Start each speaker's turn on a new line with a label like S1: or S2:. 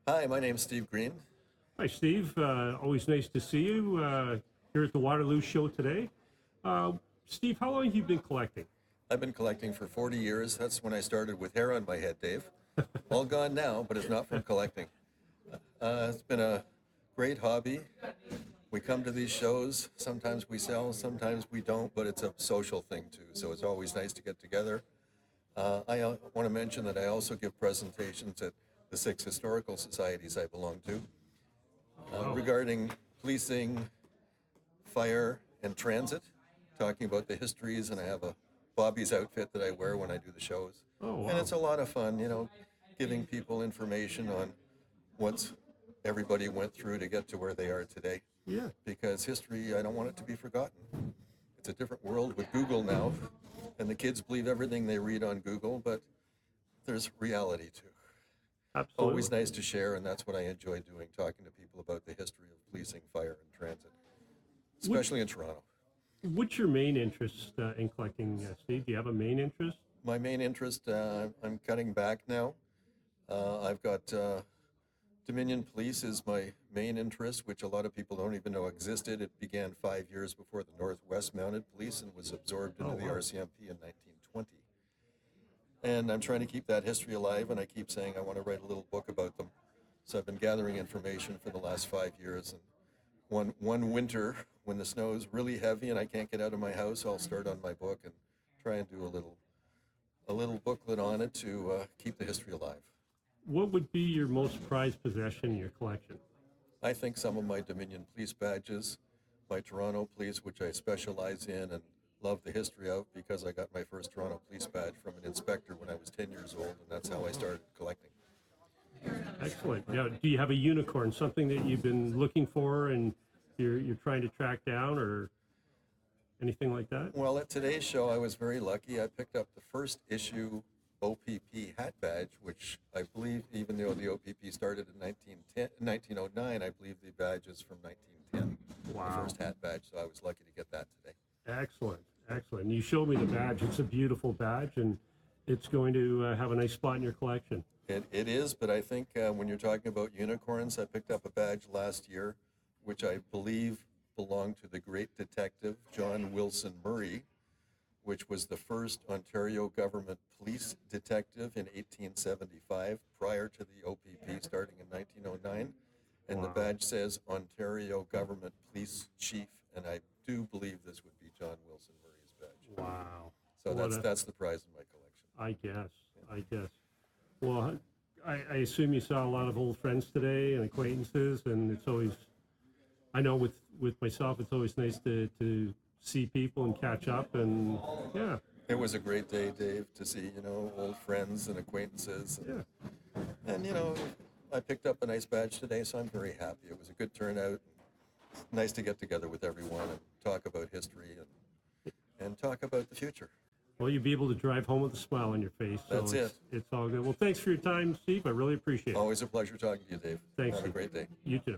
S1: Hi, my name's Steve Green.
S2: Hi, Steve. Always nice to see you here at the Waterloo show today. Steve, how long have you been collecting?
S1: I've been collecting for 40 years. That's when I started with hair on my head, Dave. All gone now, but it's not from collecting. It's been a great hobby. We come to these shows. Sometimes we sell, sometimes we don't, but it's a social thing too. So it's always nice to get together. I want to mention that I also give presentations at the 6 historical societies I belong to regarding policing, fire, and transit, talking about the histories, and I have a Bobby's outfit that I wear when I do the shows.
S2: Oh, wow.
S1: And it's a lot of fun, giving people information on what's everybody went through to get to where they are today.
S2: Yeah.
S1: Because history, I don't want it to be forgotten. It's a different world with Google now, and the kids believe everything they read on Google, but there's reality too.
S2: Absolutely.
S1: Always nice to share, and that's what I enjoy doing, talking to people about the history of policing, fire, and transit, especially in Toronto.
S2: What's your main interest in collecting, Steve? Do you have a main interest?
S1: My main interest, I'm cutting back now. I've got Dominion Police is my main interest, which a lot of people don't even know existed. It began 5 years before the Northwest Mounted Police and was absorbed into the RCMP in 1920. And I'm trying to keep that history alive, and I keep saying I want to write a little book about them. So I've been gathering information for the last 5 years. And one winter, when the snow is really heavy and I can't get out of my house, I'll start on my book and try and do a little booklet on it to keep the history alive.
S2: What would be your most prized possession in your collection?
S1: I think some of my Dominion Police badges, my Toronto Police, which I specialize in and love the history of because I got my first Toronto Police badge from an inspector when I was 10 years old, and that's how I started collecting.
S2: Excellent. Now, do you have a unicorn, something that you've been looking for and you're trying to track down, or anything like that?
S1: Well, at today's show, I was very lucky. I picked up the first issue OPP hat badge, which I believe, even though the OPP started in 1909, I believe the badge is from 1910.
S2: Wow.
S1: The first hat badge, so I was lucky to get that today.
S2: Excellent, excellent. You showed me the badge. It's a beautiful badge, and it's going to have a nice spot in your collection.
S1: It is, but I think when you're talking about unicorns, I picked up a badge last year, which I believe belonged to the great detective John Wilson Murray, which was the first Ontario government police detective in 1875, prior to the OPP starting in 1909. And
S2: Wow.
S1: the badge says Ontario Government Police Chief, and I do believe this would be John Wilson Murray's badge.
S2: Wow.
S1: So that's the prize in my collection.
S2: I guess. Well, I assume you saw a lot of old friends today and acquaintances, and it's always, I know with myself, it's always nice to see people and catch up, and yeah.
S1: It was a great day, Dave, to see, old friends and acquaintances.
S2: Yeah.
S1: And, I picked up a nice badge today, so I'm very happy. It was a good turnout. It's nice to get together with everyone and talk about history and talk about the future.
S2: Well, you'll be able to drive home with a smile on your face. So
S1: That's it.
S2: It's all good. Well, thanks for your time, Steve. I really appreciate it.
S1: Always a pleasure talking to you, Dave.
S2: Thanks.
S1: Have a great day.
S2: You too.